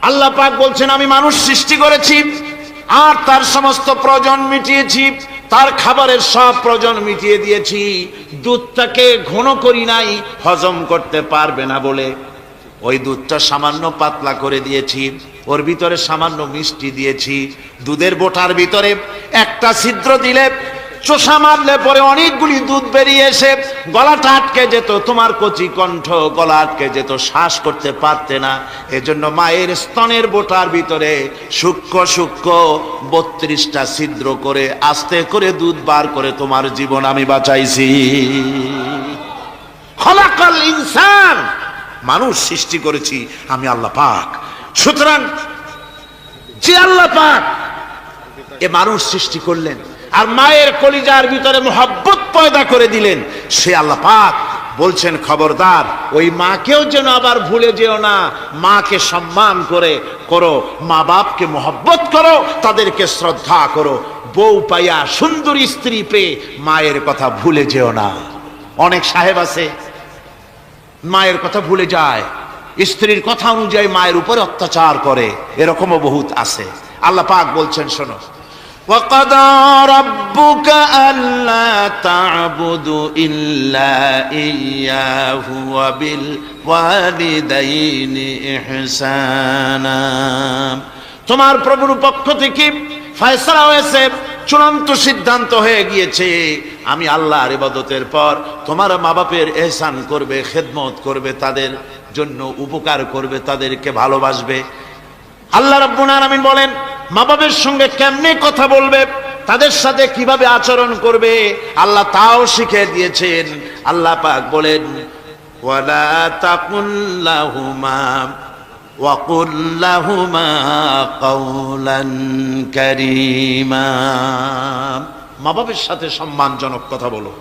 আল্লাহ পাক বলছেন আমি মানুষ সৃষ্টি করেছি আর তার সমস্ত প্রয়োজন মিটিয়েছি, তার খাবারের সব প্রয়োজন মিটিয়ে দিয়েছি। দুধটাকে ঘন করি নাই হজম করতে পারবে না বলে, ওই দুধটা সামান্য পাতলা করে দিয়েছি, ওর ভিতরে সামান্য মিষ্টি দিয়েছি। দুধের বোটার ভিতরে একটা ছিদ্র দিলে চোষা মারলে পরে অনেকগুলি দুধ বেরিয়ে এসে গলাটা আটকে যেত, তোমার কচি কণ্ঠ গলা আটকে যেত, শ্বাস করতে পারতে না। এজন্য মায়ের স্তনের বোটার ভিতরে সূক্ষ্ম সূক্ষ্ম 32টা ছিদ্র করে আস্তে করে দুধ বার করে তোমার জীবন আমি বাঁচাইছি। খলাকাল ইনসান, মানুষ সৃষ্টি করেছি আমি আল্লাহ পাক। সুতরাং যে আল্লাহ পাক এ মানুষ সৃষ্টি করলেন আর মায়ের কলিজার ভিতরে মোহাব্বত পয়দা করে দিলেন, সে আল্লাহ পাক বলছেন খবরদার ওই মাকেও যেন আবার ভুলে যেও না। মাকে সম্মান করে করো, মা বাপকে মোহাব্বত করো, তাদেরকে শ্রদ্ধা করো। বউ পাইয়া সুন্দরী স্ত্রী পেয়ে মায়ের কথা ভুলে যেও না। অনেক সাহেব আছে মায়ের কথা ভুলে যায়, স্ত্রীর কথা অনুযায়ী মায়ের উপরে অত্যাচার করে, এরকমও বহুত আছে। আল্লাহ পাক বলছেন শোনো, وَقَضَى رَبُّكَ أَلَّا تَعْبُدُوا إِلَّا إِيَّاهُ وَبِالْوَالِدَيْنِ إِحْسَانًا। তোমার প্রভুর পক্ষ থেকে ফয়সালা হয়েছে, চূড়ান্ত সিদ্ধান্ত হয়ে গিয়েছে, আমি আল্লাহর ইবাদতের পর তোমার মা বাপের ইহসান করবে, খেদমত করবে, তাদের জন্য উপকার করবে, তাদেরকে ভালোবাসবে। আল্লাহ রাব্বুল আলামিন বলেন মা বাবার সঙ্গে কেমনে কথা বলবে, তাদের সাথে কিভাবে আচরণ করবে, আল্লাহ তাও শিখিয়ে দিয়েছেন। আল্লাহ পাক বলেন ওয়ালা তাকুল লাহুমা ওয়া কুল লাহুমা কাওলান কারীমা। মা বাবার সাথে সম্মানজনক কথা বলো।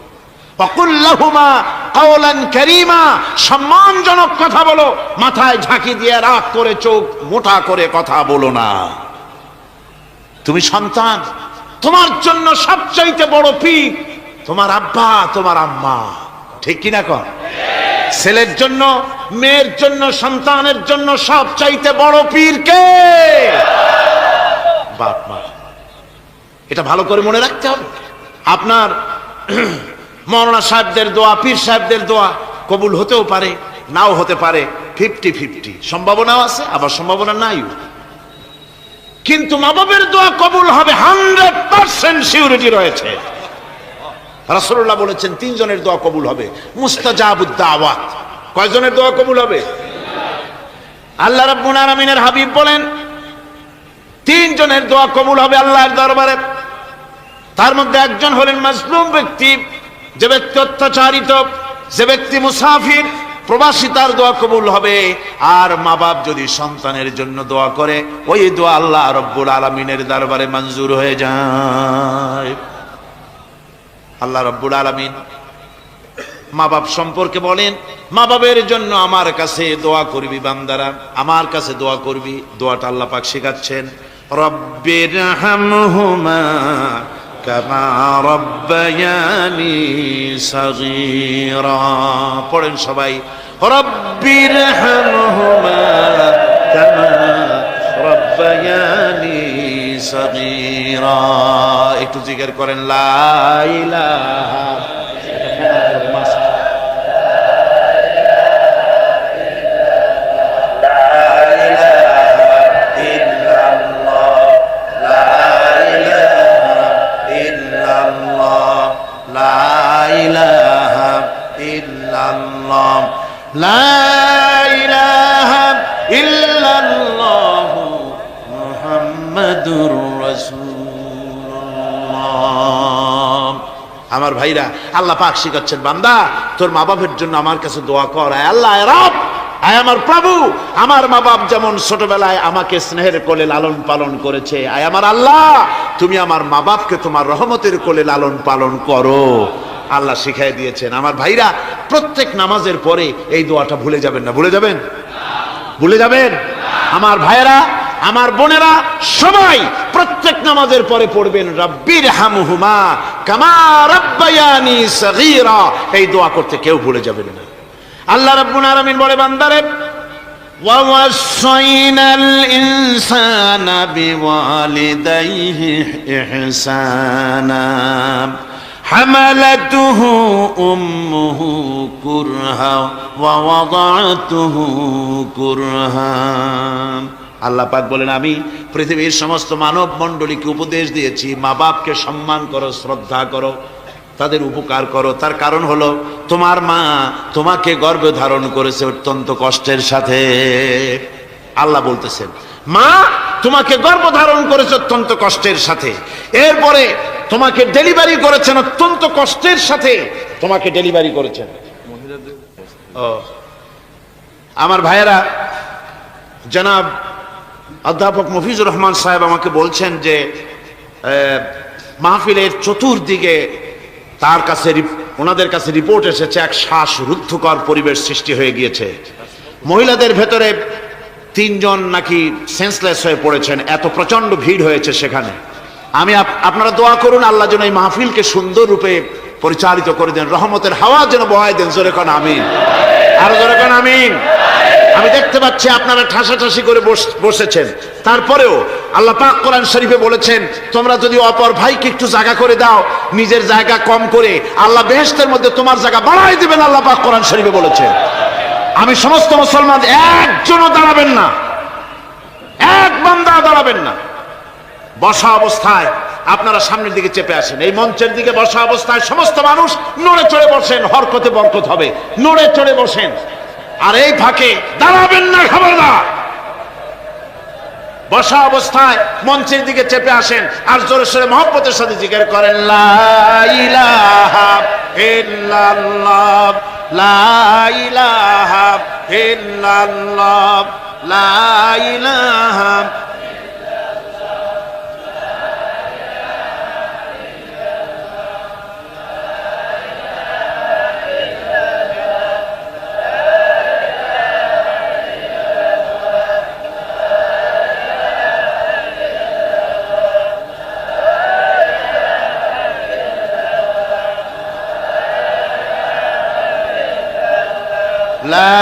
ওয়া কুল লাহুমা কাওলান কারীমা, সম্মানজনক কথা বলো, মাথায় ঝাঁকি দিয়ে রাগ করে চোখ মোটা করে কথা বলো না। তুমি সন্তান, তোমার জন্য সবচাইতে বড় পীর তোমার আব্বা তোমার আম্মা, ঠিক কিনা কর? ছেলের জন্য, মেয়ের জন্য, সন্তানের জন্য সবচাইতে বড় পীর কে? বাপ মা। এটা ভালো করে মনে রাখতে হবে। আপনার মৌলানা সাহেবদের দোয়া, পীর সাহেবদের দোয়া কবুল হতেও পারে, নাও হতে পারে, 50-50 সম্ভাবনাও আছে, আবার সম্ভাবনা নাইও। কিন্তু মা বাবার দোয়া কবুল হবে 100% সিউরিটি রয়েছে। রাসূলুল্লাহ বলেছেন 3 জনের দোয়া কবুল হবে, মুস্তাজাবুদ দাওয়াত। কয়জনের দোয়া কবুল হবে? আল্লাহ রাব্বুল আলামিনের হাবিব বলেন 3 জনের দোয়া কবুল হবে আল্লাহর দরবারে। তার মধ্যে একজন হলেন মাজলুম ব্যক্তি, যে ব্যক্তি অত্যাচারিত, যে ব্যক্তি মুসাফির, প্রবাসী, তার দোয়া কবুল হবে। আর মা বাপ যদি সন্তানের জন্য দোয়া করে, ওই দোয়া আল্লাহ রব্বুল আলামিনের দরবারে মঞ্জুর হয়ে যায়। আল্লাহ রব্বুল আলামিন মা বাপ সম্পর্কে বলেন, মা বাবের জন্য আমার কাছে দোয়া করবি বান্দারা, আমার কাছে দোয়া করবি। দোয়াটা আল্লাহ পাক শেখাচ্ছেন, রব্বিরহামহুমা কামা রব্বায়ানি সগীরা। পড়েন সবাই, রব্বিরহামহুমা কামা রব্বায়ানি সগীরা। একটু জিকির করেন লা ইলাহা লা ইলাহা ইল্লাল্লাহু মুহাম্মাদুর রাসূলুল্লাহ। আমার ভাইরা, আল্লাহ পাক শিখাচ্ছেন, বান্দা তোর মা বাপের জন্য আমার কাছে দোয়া কর। আয় আল্লাহ, আয় রব, আয় আমার প্রভু, আমার মা বাপ যেমন ছোটবেলায় আমাকে স্নেহের কোলে লালন পালন করেছে, আয় আমার আল্লাহ তুমি আমার মা বাপকে তোমার রহমতের কোলে লালন পালন করো। আল্লাহ শিখাই দিয়েছেন। আমার ভাইরা, প্রত্যেক নামাজের পরে এই দোয়াটা ভুলে যাবেন না। ভুলে যাবেন? ভুলে যাবেন? আমার ভাইরা, আমার বোনেরা, সবাই প্রত্যেক নামাজের পরে পড়বেন রব্বিরহামহুমা কামা রব্বায়ানি সগীরা। এই দোয়া করতে কেউ ভুলে যাবেন না। আল্লাহ রাব্বুল আলামিন বলে, বান্দারে ووصينا الإنسان بوالديه إحسانا حملته أمه كرها ووضعته كرها আল্লাহ পাক বলেন, আমি পৃথিবীর সমস্ত মানব মণ্ডলীকে উপদেশ দিয়েছি, মা বাপকে সম্মান করো, শ্রদ্ধা করো, তাদের উপকার করো। তার কারণ হলো তোমার মা তোমাকে গর্ভে ধারণ করেছে অত্যন্ত কষ্টের সাথে। আল্লাহ বলতেছেন, মা তোমাকে গর্ভ ধারণ করেছে অত্যন্ত কষ্টের সাথে, এরপরে তোমাকে ডেলিভারি করেছেন অত্যন্ত কষ্টের সাথে, তোমাকে ডেলিভারি করেছেন। ও আমার ভাইয়েরা, জনাব অধ্যাপক মফিজুর রহমান সাহেব আমাকে বলছেন যে মাহফিলের চতুর্দিকে ওনাদের কাছে রিপোর্ট এসেছে এক শ্বাসরুদ্ধকর পরিবেশ সৃষ্টি হয়ে গিয়েছে। মহিলাদের ভেতরে 3 জন নাকি সেন্সলেস হয়ে পড়েছেন, এত প্রচন্ড ভিড় হয়েছে সেখানে। আমি আপনারা দোয়া করুন আল্লাহ যেন এই মাহফিলকে সুন্দর রূপে পরিচালিত করে দেন, রহমতের হাওয়া যেন বহায় দেন। জোরে কোন আমিন, আরো জোরে কোন আমিন। আমি দেখতে পাচ্ছি আপনারা ঠাসাঠাসি করে বসেছেন, তারপরেও আল্লাহ পাক কোরআন শরীফে বলেছেন, তোমরা যদি অপর ভাইকে একটু জায়গা করে দাও, নিজের জায়গা কম করে আল্লাহ বেহেশতের মধ্যে তোমার জায়গা বাড়াই দিবেন। আল্লাহ পাক কোরআন শরীফে বলেছেন। আমি সমস্ত মুসলমান একজনও দাঁড়াবেন না, এক বান্দা দাঁড়াবেন না। বসা অবস্থায় আপনারা সামনের দিকে চেপে আসেন, এই মঞ্চের দিকে বসা অবস্থায় সমস্ত মানুষ নড়ে চড়ে বসেন, হরকতে বরকত হবে, নড়ে চড়ে বসেন। আর এই ফাঁকে দাঁড়াবেন না, খবরদার। বসা অবস্থায় মঞ্চের দিকে চেপে আসেন আর জোরে সোরে মহব্বতের সাথে জিকির করেন, লা ইলাহা ইল্লাল্লাহ, লা ইলাহা ইল্লাল্লাহ, লা ইলাহা। লা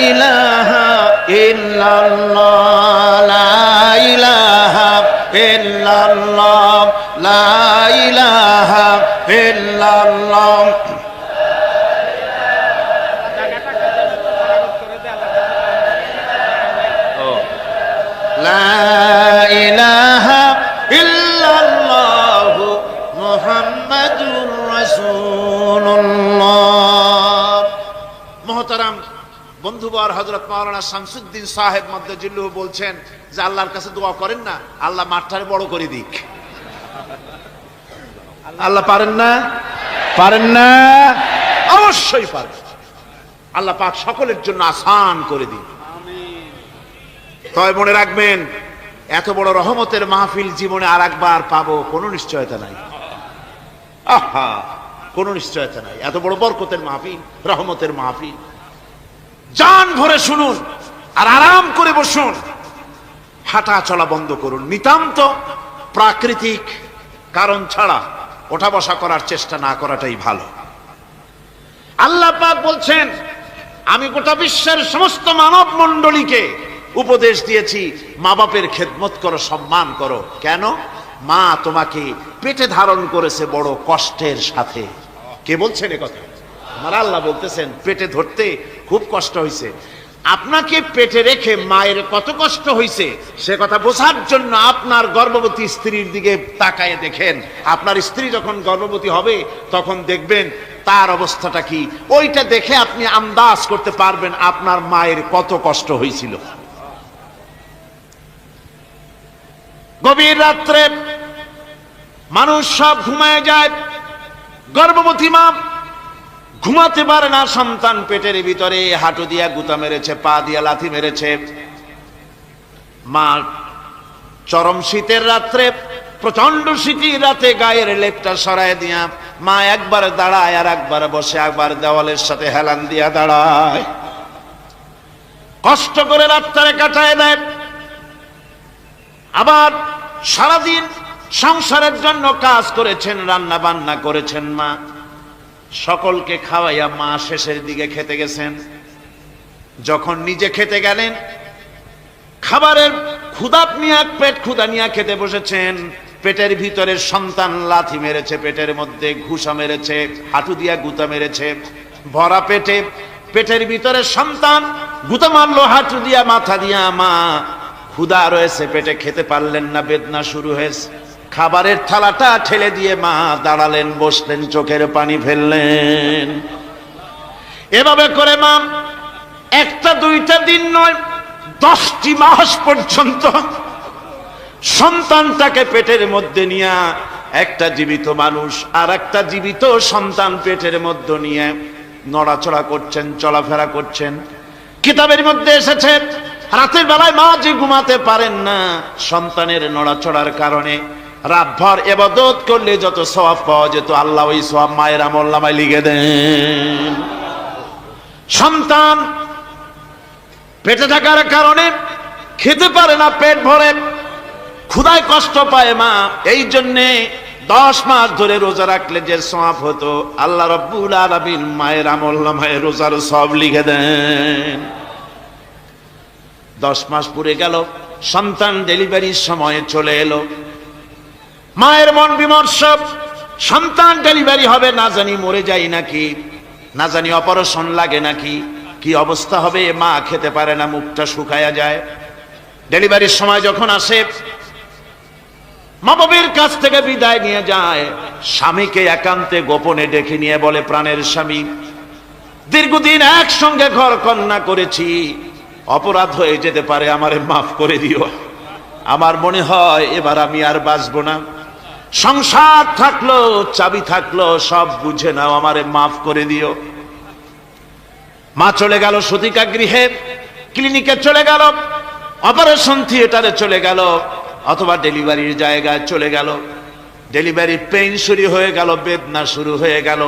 ইলাহা ইল্লাল্লাহ, লা ইলাহা ইল্লাল্লাহ, লা ইলাহা ইল্লাল্লাহ। লা ইলাহা ইল্লাল্লাহু মুহাম্মাদুর রাসূলুল্লাহ। মোহতারাম বন্ধুবর, হযরত মাওলানা শামসুদ্দিন সাহেব মাদ্দাজিল্লুহু বলছেন যে আল্লাহর কাছে দোয়া করেন না, আল্লাহ মাঠটারে বড় করে দিক। আল্লাহ পারেন না? পারেন না? অবশ্যই পারেন। আল্লাহ পাক সকলের জন্য আসান করে দিন। তবে মনে রাখবেন, এত বড় রহমতের মাহফিল জীবনে আর একবার পাবো কোনো নিশ্চয়তা নাই। আহা, কোনো নিশ্চয়তা নাই। এত বড় বরকতের মাহফিল, রহমতের মাহফিল, জান ভরে শুনুন আর আরাম করে বসুন, হাঁটা চলা বন্ধ করুন। নিতান্ত প্রাকৃতিক কারণ ছাড়া ওঠা বসা করার চেষ্টা না করাটাই ভালো। আল্লাহ পাক বলছেন, আমি গোটা বিশ্বের সমস্ত মানব মণ্ডলীকে উপদেশ দিয়েছি, মা বাপের খেদমত করো, সম্মান করো। কেন? মা তোমাকে পেটে ধারণ করেছে বড় কষ্টের সাথে। কে বলছেন এ কথা? আমার আল্লাহ বলতেছেন, পেটে ধরতে খুব কষ্ট হয়েছে। আপনাকে পেটে রেখে মায়ের কত কষ্ট হয়েছে সে কথা বোঝার জন্য আপনার গর্ভবতী স্ত্রীর দিকে তাকায় দেখেন। আপনার স্ত্রী যখন গর্ভবতী হবে তখন দেখবেন তার অবস্থাটা কি, ওইটা দেখে আপনি আন্দাজ করতে পারবেন আপনার মায়ের কত কষ্ট হয়েছিল। গভীর রাত্রে মানুষ সব ঘুমায় যায়, গর্ভবতী মা ঘুমাতে পারে না। সন্তান পেটের ভিতরে হাঁটু দিয়া গুতা মেরেছে, পা দিয়া লাথি মেরেছে। মা চরম শীতের রাত্রে, প্রচন্ড শীতের রাতে গায়ের লেপটা সরায় দিয়া মা একবার দাঁড়ায় আর একবার বসে, একবার দেওয়ালের সাথে হেলান দিয়া দাঁড়ায়, কষ্ট করে রাতটারে কাটায় দেয়। আবার সারাদিন সংসারের জন্য কাজ করেছেন, রান্না বান্না করেছেন, মা সকলকে খাওয়াইয়া মা শেষের দিকে খেতে গেছেন। যখন নিজে খেতে গেলেন খাবারের ক্ষুধা নিয়ে পেট ক্ষুধা নিয়ে খেতে বসেছেন, পেটের ভিতরে সন্তান লাথি মেরেছে, পেটের মধ্যে ঘুষা মেরেছে, হাঁটু দিয়া গুতা মেরেছে, ভরা পেটে পেটের ভিতরে সন্তান গুতা মারলো হাঁটু দিয়া মাথা দিয়া, মা ক্ষুধা রয়েছে পেটে, খেতে পারলেন না, বেদনা শুরু হয়েছে। খাবারের থালাটা ঠেলে দিয়ে মা দাঁড়ালেন, বসলেন, চোখের পানি ফেললেন। এভাবে করে মা একটা দুইটা দিন নয়, 10টি মাস পর্যন্ত সন্তানটাকে পেটের মধ্যে নিয়ে, একটা জীবিত মানুষ আর একটা জীবিত সন্তান পেটের মধ্যে নিয়ে নড়াচড়া করছেন, চলাফেরা করছেন। কিতাবের মধ্যে এসেছে রাতের বেলায় মা যে ঘুমাতে পারেন না সন্তানের নড়াচড়ার কারণে, রাতভর ইবাদত করলে যত সওয়াব পাওয়া যেত আল্লাহ ওই সওয়াব মায়ের আমলনামায় লিখে দেন। সন্তান পেটে থাকার কারণে খেতে পারে না, পেট ভরে ক্ষুধায় কষ্ট পায় মা, এই জন্যে 10 মাস ধরে রোজা রাখলে যে সওয়াব হতো আল্লাহ রাব্বুল আলামিন মায়ের আমলনামায় রোজার সওয়াব লিখে দেন। 10 মাস পুরে গেল, সন্তান ডেলিভারির সময়ে চলে এলো, মায়ের মন বিমর্ষ, সন্তান ডেলিভারি হবে, না জানি মরে যাই নাকি, না জানি অপারেশন লাগে নাকি, কি অবস্থা হবে। মা খেতে পারে না, মুখটা শুকায়া যায়। ডেলিভারির সময় যখন আসে, মা বাবার কাছ থেকে বিদায় নিয়ে যায়, স্বামীকে একান্তে গোপনে ডেকে নিয়ে বলে, প্রাণের স্বামী, দীর্ঘদিন একসঙ্গে ঘর কন্যা করেছি, অপরাধ হয়ে যেতে পারে, আমারে মাফ করে দিও। আমার মনে হয় এবার আমি আর বাঁচবো না, সংসার থাকলো চাবি থাকলো সব বুঝে নাও, আমারে মাফ করে দিও। মা চলে গেল সতিকা গৃহে, ক্লিনিকে চলে গেল, অপারেশন থিয়েটারে চলে গেল, অথবা ডেলিভারির জায়গায় চলে গেল। ডেলিভারি পেইন শুরু হয়ে গেল, বেদনা শুরু হয়ে গেল।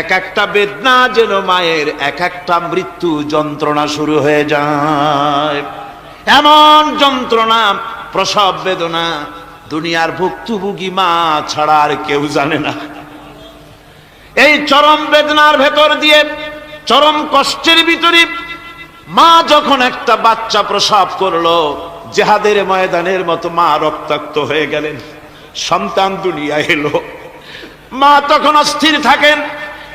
এক একটা বেদনা যেন মায়ের এক একটা মৃত্যু যন্ত্রণা শুরু হয়ে যায়। এমন যন্ত্রণা, প্রসব বেদনা দুনিয়ার ভুক্তভোগী মা ছাড়া আর কেউ জানে না। এই চরম বেদনার ভেতর দিয়ে, চরম কষ্টের ভিতরে মা যখন একটা বাচ্চা প্রসব করলো, জিহাদের ময়দানের মতো মা রক্তাক্ত হয়ে গেলেন, সন্তান দুনিয়ায় এলো। মা তখন অস্থির থাকেন।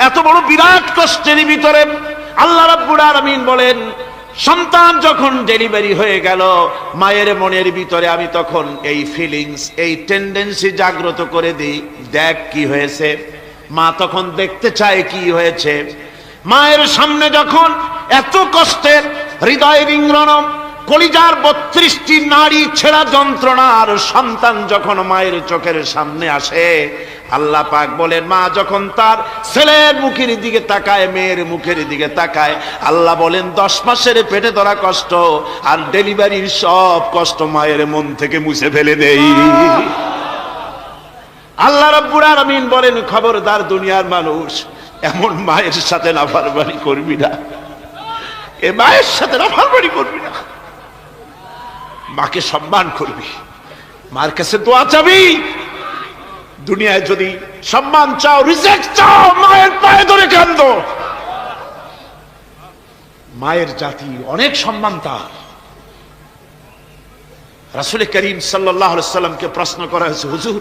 এত বড় বিরাট কষ্টের ভিতরে আল্লাহ রাব্বুল আলামিন বলেন, সন্তান যখন ডেলিভারি হয়ে গেল, মায়ের মনের ভিতরে আমি তখন এই ফিলিংস, এই টেন্ডেন্সি জাগ্রত করে দিই, দেখ কি হয়েছে। মা তখন দেখতে চায় কি হয়েছে। মায়ের সামনে যখন এত কষ্টের, হৃদয় রিংরণ, কলিজার 32টি নাড়ি ছেঁড়া যন্ত্রণার সন্তান যখন মায়ের চোখের সামনে আসে, আল্লাহ পাক বলেন, মা যখন তার ছেলের মুখের দিকে তাকায়, মেয়ের মুখের দিকে তাকায়, আল্লাহ বলেন 10 মাসের পেটে ধরা কষ্ট আর ডেলিভারির সব কষ্ট মায়ের মন থেকে মুছে ফেলে দেই। আল্লাহ রাব্বুল আলামিন বলেন, খবরদার দুনিয়ার মানুষ, এমন মায়ের সাথে নাফরমানি করবি না, এ মায়ের সাথে নাফরমানি করবি না, মাকে সম্মান করবি, মার কাছে দোয়া চাবি। দুনিয়ায় যদি সম্মান চাও, রিজেক্ট চাও, মায়ের পায়ে ধরে কাঁদো। মায়ের জাতি অনেক সম্মান তার। রাসূল করিম সাল্লাল্লাহু আলাইহি সাল্লামকে প্রশ্ন করা হয়েছে, হুজুর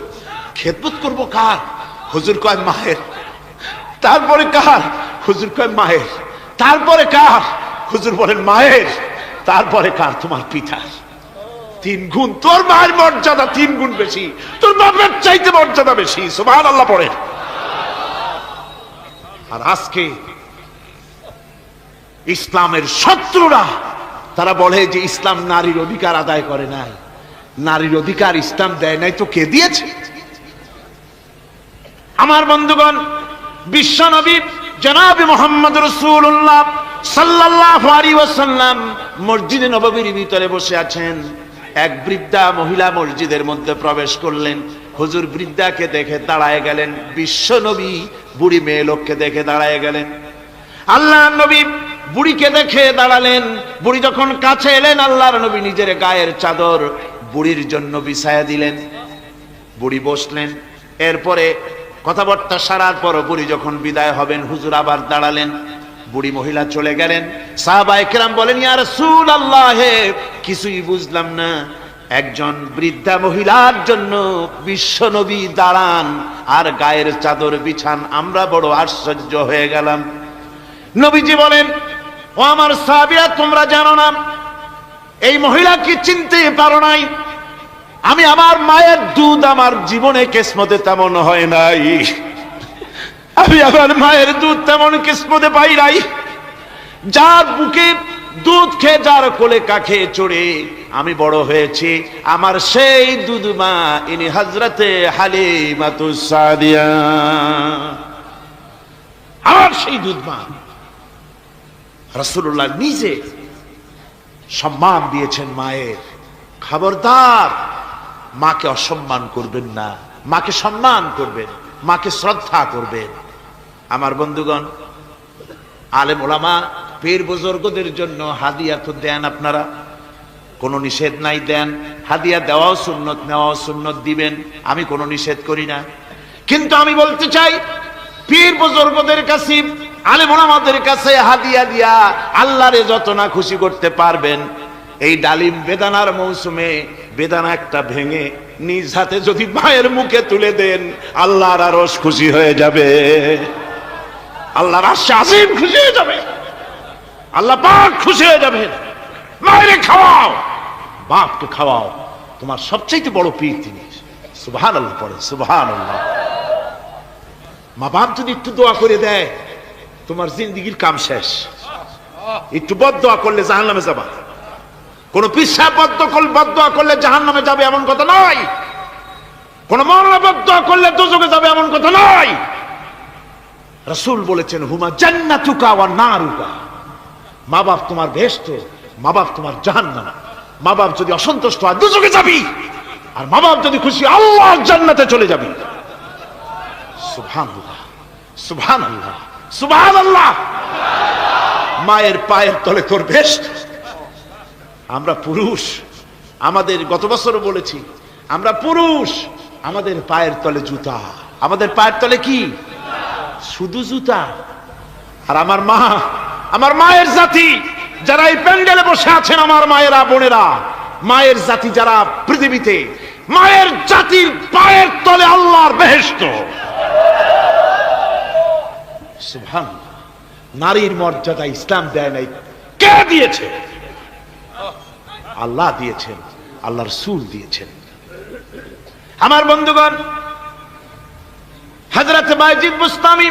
খেদমত করব কার? হুজুর কয় মায়ের। তারপরে কার? হুজুর কয় মায়ের। তারপরে কার? হুজুর বলেন মায়ের। তারপরে কার? তোমার পিতার। 3 গুণ, তোর মায়ের মর্যাদা 3 গুণ বেশি, তোর বাপের চাইতে মর্যাদা বেশি। সুবহানাল্লাহ পড়ে। আর আজকে ইসলামের শত্রুরা তারা বলে যে ইসলাম নারীর অধিকার আদায় করে নাই। নারীর অধিকার ইসলাম দেয় নাই তো কে দিয়েছে? আমার বন্ধুগণ, বিশ্ব নবী জনাব মুহাম্মদ রাসূলুল্লাহ সাল্লাল্লাহু আলাইহি ওয়াসাল্লাম মসজিদে নববীর ভিতরে বসে আছেন। এক বৃদ্ধা মহিলা মসজিদের মধ্যে প্রবেশ করলেন। হুজুর বৃদ্ধাকে দেখে দাঁড়ায় গেলেন, বিশ্ব নবী বুড়ি মেয়ে লোককে দেখে দাঁড়ায় গেলেন। আল্লাহর নবী বুড়িকে দেখে দাঁড়ালেন। বুড়ি যখন কাছে এলেন, আল্লাহর নবী নিজের গায়ের চাদর বুড়ির জন্য বিছায়া দিলেন। বুড়ি বসলেন। এরপরে কথাবার্তা সারার পর বুড়ি যখন বিদায় হবেন, হুজুর আবার দাঁড়ালেন। বুড়ি মহিলা চলে গেলেন। সাহাবায়ে কেরাম বলেন, ইয়া রাসূলুল্লাহ, কিছুই বুঝলাম না, একজন বৃদ্ধা মহিলার জন্য বিশ্ব নবী দাঁড়ান আর গায়ের চাদর বিছান, আমরা বড় আশ্চর্য হয়ে গেলাম। নবীজি বলেন, ও আমার সাহাবীরা, তোমরা জানো না এই মহিলা কি চিনতে পারো নাই? আমি আমার মায়ের দুধ আমার জীবনে কিসমতে তেমন হয় নাই, আমি আমার মায়ের দুধ তেমন কিসমতে পাই নাই। যার বুকে দুধ খেয়ে, যার কোলে কাখে চড়ে আমি বড় হয়েছি, আমার সেই দুধ মা ইনি হযরতে হালিমাতুস সাদিয়া, আমার সেই দুধ মা। রাসূলুল্লাহ নিজে সম্মান দিয়েছেন মায়ের। খবরদার, মাকে অসম্মান করবেন না, মাকে সম্মান করবেন, মাকে শ্রদ্ধা করবেন। আমার বন্ধুগণ, আলেম ওলামা পীর বুজুর্গদের জন্য হাদিয়া তো দেন, আপনারা কোনো নিষেধ নাই, দেন। হাদিয়া দেওয়াও সুন্নত, নেওয়াও সুন্নত, দিবেন, আমি কোনো নিষেধ করি না। কিন্তু আমি বলতে চাই, পীর বুজুর্গদের কাছে, আলেম ওলামাদের কাছে হাদিয়া দিয়া আল্লাহরে যত না খুশি করতে পারবেন, এই ডালিম বেদানার মৌসুমে বেদানা একটা ভেঙে নিজ হাতে যদি মায়ের মুখে তুলে দেন, আল্লাহর আরশ খুশি হয়ে যাবে, আল্লাহর আরশ আজিম খুশি হয়ে যাবে, আল্লাহ পাক খুশি হয়ে যাবে। মায়েরে খাওয়াও, বাপকে খাওয়াও, তোমার সবচেয়ে বড় পীর তিনি। সুবহানাল্লাহ পড়ে, সুবহানাল্লাহ। মা বাপ যদি একটু দোয়া করে দেয়, তোমার জিন্দেগির কাম শেষ। একটু বদদোয়া করলে জাহান্নামে যাবা। কোন পীর সাহেব বদদোয়া করলে জাহান্নামে যাবে এমন কথা নয়, কোন মাওলানা বদদোয়া করলে দোজখে যাবে এমন কথা নয়। রাসূল বলেছেন, হুমা জান্নাতুকা ওয়া নারুকা, মা বাপ তোমার বেহেশত, মা বাপ তোমার জাহান্নাম। মা বাপ যদি অসন্তুষ্ট হয় দোজখে যাবি, আর মা বাপ যদি খুশি আল্লাহর জান্নাতে চলে যাবি। সুবহানাল্লাহ, সুবহানাল্লাহ, সুবহানাল্লাহ। মায়ের পায়ের তলে তোর বেহেশত। আমরা পুরুষ, আমাদের গত বছরও বলেছি, আমরা পুরুষ, আমাদের পায়ের তলে জুতা, আমাদের পায়ের তলে কি? শুধু জুতা। আর আমার মা, আমার মায়ের জাতি যারা এই প্যান্ডেলে বসে আছেন, আমার মায়েরা, বোনেরা, মায়ের জাতি যারা পৃথিবীতে, মায়ের জাতির পায়ের তলে আল্লাহর বেহেশত। সুবহানাল্লাহ। নারীর মর্যাদা ইসলাম দেয় নাই, কে দিয়েছে? আল্লাহ দিয়েছেন, আল্লাহ রাসূল দিয়েছেন। আমার বন্ধুগণ, হযরত বায়জিদ বুস্তামি,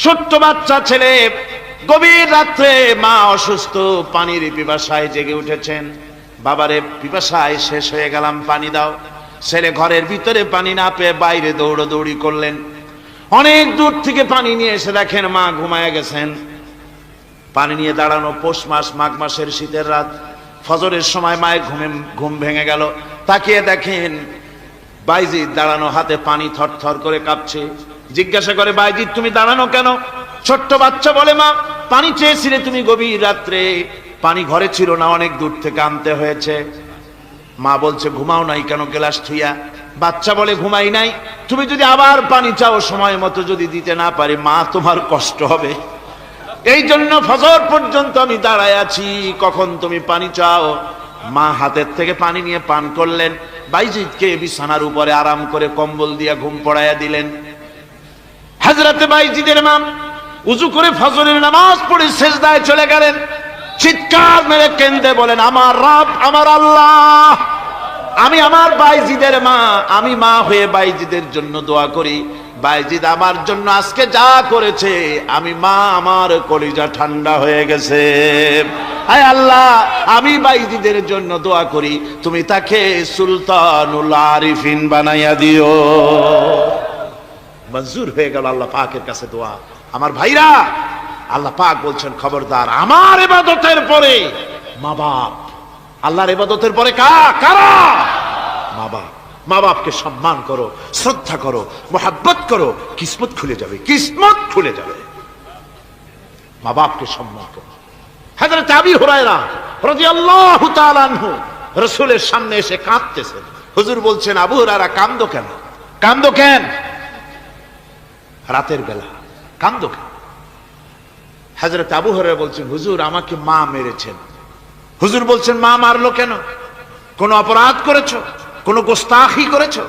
ছোট্ট বাচ্চা ছেলে, গভীর রাত্রে মা অসুস্থ, পানির পিপাসায় জেগে উঠেছেন। বাবারে, পিপাসায় শেষ হয়ে গেলাম, পানি দাও। ছেলে ঘরের ভিতরে পানি না পেয়ে বাইরে দৌড়াদৌড়ি করলেন। অনেক দূর থেকে পানি নিয়ে এসে দেখেন মা ঘুমায় গেছেন। পানি নিয়ে দাঁড়ানো, পৌষ মাস, মাঘ মাসের শীতের রাত, ফজরের সময় মায়ের ঘুম ভেঙে গেল। তাকিয়ে দেখেন বাইজিদ দাঁড়ানো, হাতে পানি থরথর করে কাঁপছে। জিজ্ঞাসা করে, বাইজিদ তুমি দাঁড়ানো কেন? ছোট্ট বাচ্চা বলে, মা পানি চেয়েছিলে তুমি গভীর রাত্রে, পানি ঘরে ছিল না, অনেক দূর থেকে আনতে হয়েছে। মা বলছে, ঘুমাও নাই কেন গ্লাস থুইয়া? বাচ্চা বলে, ঘুমাই নাই, তুমি যদি আবার পানি চাও সময় মতো যদি দিতে না পারি, মা তোমার কষ্ট হবে, এই জন্য ফজর পর্যন্ত আমি দাঁড়ায় আছি, কখন তুমি পানি চাও। মা হাতের থেকে পানি নিয়ে পান করলেন। বাইজিদকে বিছানার উপরে আরাম করে কম্বল দিয়ে ঘুম পড়াইয়া দিলেন। হযরতে বাইজিদের মা উযু করে ফজরের নামাজ পড়ে সিজদায় চলে গেলেন। চিৎকার মেরে কেঁদে বলেন, আমার রব, আমার আল্লাহ, আমি আমার বাইজিদের মা, আমি মা হয়ে বাইজিদের জন্য দোয়া করি। বাইজিদ আমার জন্য আজকে যা করেছে, আমি মা, আমার কলিজা ঠান্ডা হয়ে গেছে। আয় আল্লাহ, আমি বাইজিদের জন্য দোয়া করি, তুমি তাকে সুলতানুল আরিফিন বানাইয়া দিও। মঞ্জুর হয়ে গেল আল্লাহ পাকের কাছে দোয়া। আমার ভাইরা, আল্লাহ পাক বলছেন, খবরদার, আমার ইবাদতের পরে মা বাপ, আল্লাহর ইবাদতের পরে কারা? মা বাপ। মা বাপকে সম্মান করো, শ্রদ্ধা করো, মোহাব্বত করো, কিসমত খুলে যাবে, কিসমত খুলে যাবে। মা বাপকে সম্মান করো। হযরত আবু হুরায়রা রাদিয়াল্লাহু তাআলা আনহু রাসূলের সামনে এসে কাঁদতেছেন। হুজুর বলছেন, আবু হুরায়রা কাঁদো কেন? কাঁদো কেন? রাতের বেলা কাঁদো কেন? হযরত আবু হুরায়রা বলছেন, হুজুর আমাকে মা মেরেছেন। হুজুর বলছেন, মা মারলো কেন? কোনো অপরাধ করেছো? কোনো গোস্তাখি করেছো?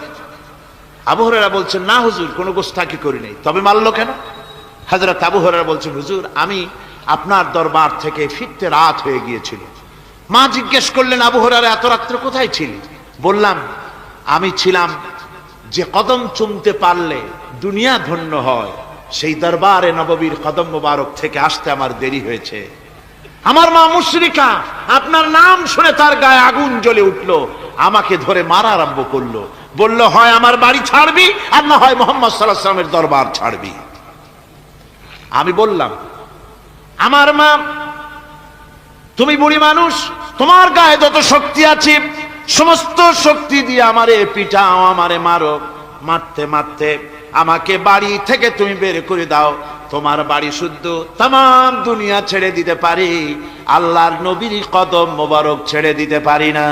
আবু হুরায়রা বলছেন, না হুজুর, কোনো গোস্তাখি করি নাই। তবে মারলো কেন? হযরত আবু হুরায়রা বলছেন, হুজুর আমি আপনার দরবার থেকে ফিরতে রাত হয়ে গিয়েছিল। মা জিজ্ঞেস করলেন, আবু হুরায়রা এত রাত্রে কোথায় ছিলি? বললাম, আমি ছিলাম যে কদম চুমতে পারলে দুনিয়া ধন্য হয়, সেই দরবারে নববীর কদম মোবারক থেকে আসতে আমার দেরি হয়েছে। আমার মা মুশরিকা, আপনার নাম শুনে তার গায়ে আগুন জ্বলে উঠলো, আমাকে ধরে মারা আরম্ভ করলো। বলল, হয় আমার বাড়ি ছাড়বি আর না হয় মুহাম্মদ সাল্লাল্লাহু আলাইহি ওয়াসাল্লামের দরবার ছাড়বি। আমি বললাম, আমার মা, তুমি বুড়ি মানুষ, তোমার গায়ে যত শক্তি আছে সমস্ত শক্তি দিয়ে আমারে পিটাও, আমারে মারো। মারতে মারতে আমাকে বাড়ি থেকে তুমি বের করে দাও। তোমার বাড়ি শুদ্ধ, তাম দুনিয়া ছেড়ে দিতে পারি, আল্লাহর নবীর কদম মোবারক ছেড়ে দিতে পারি না।